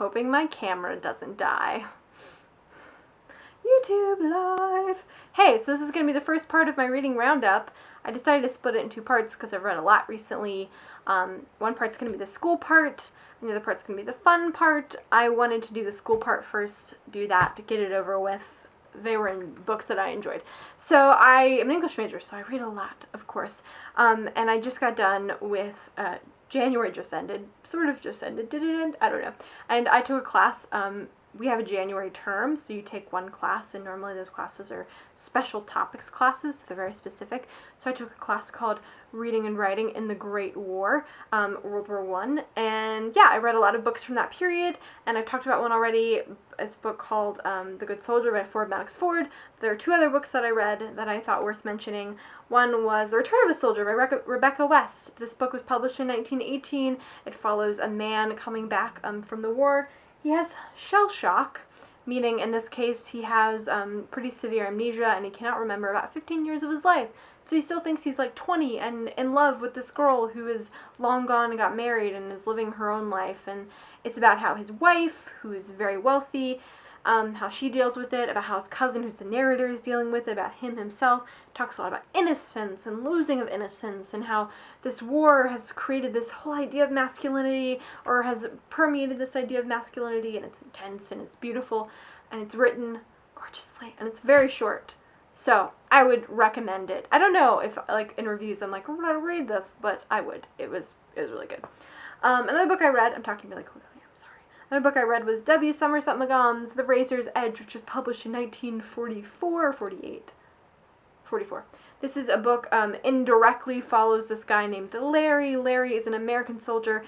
hoping my camera doesn't die. YouTube Live! Hey, so this is going to be the first part of my reading roundup. I decided to split it in two parts because I've read a lot recently. One part's going to be the school part, and the other part's going to be the fun part. I wanted to do the school part first, do that to get it over with. They were in books that I enjoyed. So I am an English major, so I read a lot, of course. And I just got done with January just ended, sort of just ended, did it end? I don't know. And I took a class, we have a January term, so you take one class, and normally those classes are special topics classes, so they're very specific. So I took a class called Reading and Writing in the Great War, World War I, and yeah, I read a lot of books from that period, and I've talked about one already. It's a book called The Good Soldier by Ford Madox Ford. There are two other books that I read that I thought worth mentioning. One was The Return of the Soldier by Rebecca West. This book was published in 1918. It follows a man coming back from the war. He has shell shock, meaning in this case he has pretty severe amnesia and he cannot remember about 15 years of his life. So he still thinks he's like 20 and in love with this girl who is long gone and got married and is living her own life. And it's about how his wife, who is very wealthy, how she deals with it, about how his cousin, who's the narrator, is dealing with it, about him himself. Talks a lot about innocence and losing of innocence, and how this war has created this whole idea of masculinity, or has permeated this idea of masculinity, and it's intense, and it's beautiful, and it's written gorgeously, and it's very short. So, I would recommend it. I don't know if, like, in reviews I'm like, I'm gonna read this, but I would. It was really good. Another book I read, I'm talking really quickly. Another book I read was W. Somerset Maugham's The Razor's Edge, which was published in 1944 or 48. 44. This is a book indirectly follows this guy named Larry. Larry is an American soldier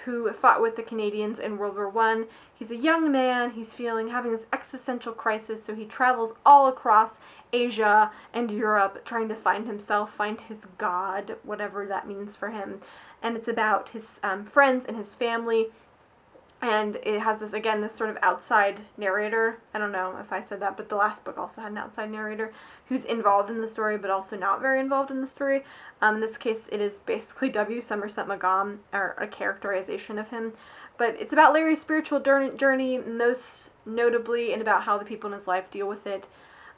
who fought with the Canadians in World War I. He's a young man. He's having this existential crisis, so he travels all across Asia and Europe trying to find himself, find his God, whatever that means for him. And it's about his friends and his family. And it has this, again, this sort of outside narrator. I don't know if I said that, but the last book also had an outside narrator who's involved in the story, but also not very involved in the story. In this case, it is basically W. Somerset Maugham, or a characterization of him. But it's about Larry's spiritual journey, most notably, and about how the people in his life deal with it,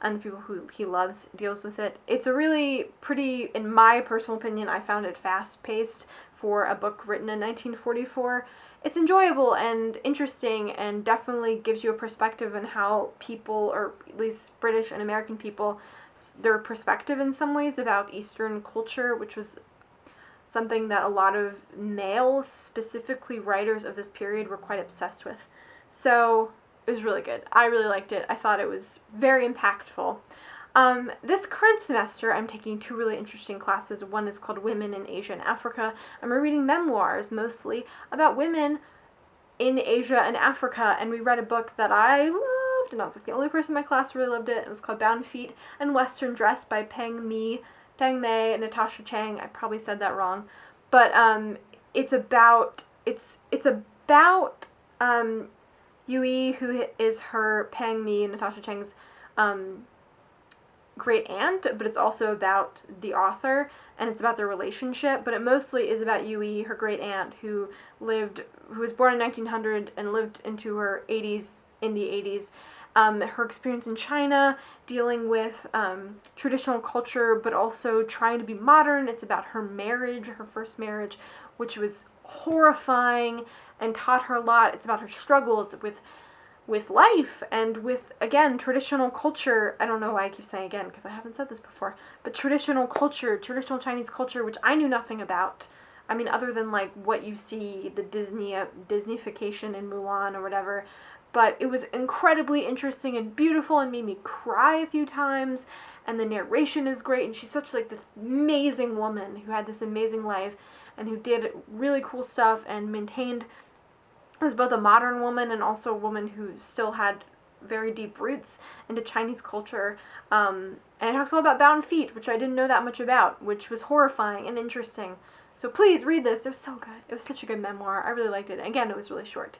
and the people who he loves deals with it. It's a really pretty, in my personal opinion, I found it fast-paced for a book written in 1944. It's enjoyable and interesting and definitely gives you a perspective on how people, or at least British and American people, their perspective in some ways about Eastern culture, which was something that a lot of male, specifically writers of this period, were quite obsessed with. So it was really good. I really liked it. I thought it was very impactful. This current semester, I'm taking two really interesting classes. One is called Women in Asia and Africa, and we're reading memoirs, mostly, about women in Asia and Africa, and we read a book that I loved, and I was like the only person in my class who really loved it. It was called Bound Feet and Western Dress by Peng Mei and Natasha Chang. I probably said that wrong, but it's about Yui, who is her Peng Mei, Natasha Chang's great aunt, but it's also about the author, and it's about their relationship, but it mostly is about Yui, her great aunt, who was born in 1900 and lived into her 80s, in the 80s. Her experience in China, dealing with traditional culture, but also trying to be modern. It's about her marriage, her first marriage, which was horrifying and taught her a lot. It's about her struggles with life and with, again, traditional culture. I don't know why I keep saying again, because I haven't said this before, but traditional culture, traditional Chinese culture, which I knew nothing about. I mean, other than, like, what you see, the Disneyfication in Mulan or whatever, but it was incredibly interesting and beautiful and made me cry a few times, and the narration is great, and she's such, like, this amazing woman who had this amazing life, and who did really cool stuff, and was both a modern woman and also a woman who still had very deep roots into Chinese culture. And it talks all about Bound Feet, which I didn't know that much about, which was horrifying and interesting. So please read this. It was so good. It was such a good memoir. I really liked it. And again, it was really short.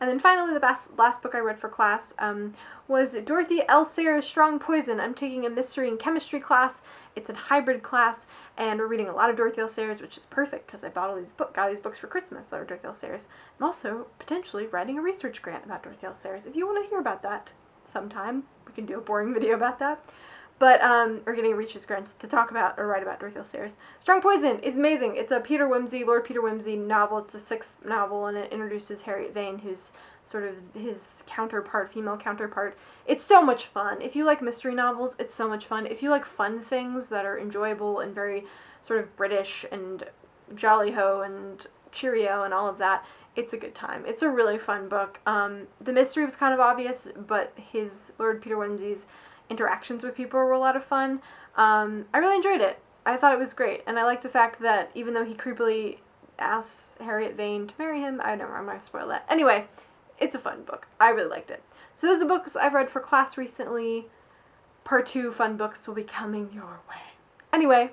And then finally, the last book I read for class was Dorothy L. Sayers' Strong Poison. I'm taking a mystery and chemistry class. It's a hybrid class, and we're reading a lot of Dorothy L. Sayers, which is perfect because I got these books for Christmas that are Dorothy L. Sayers. I'm also potentially writing a research grant about Dorothy L. Sayers. If you want to hear about that sometime, we can do a boring video about that. But, or getting a research grant to talk about or write about Dorothy L. Sayers. Strong Poison is amazing. It's a Lord Peter Wimsey novel. It's the 6th novel, and it introduces Harriet Vane, who's sort of his female counterpart. It's so much fun. If you like mystery novels, it's so much fun. If you like fun things that are enjoyable and very sort of British and jolly-ho and cheerio and all of that, it's a good time. It's a really fun book. The mystery was kind of obvious, but Lord Peter Wimsey's interactions with people were a lot of fun. I really enjoyed it. I thought it was great, and I like the fact that even though he creepily asks Harriet Vane to marry him, I'm going to spoil that. Anyway, it's a fun book. I really liked it. So those are the books I've read for class recently. Part 2 fun books will be coming your way. Anyway,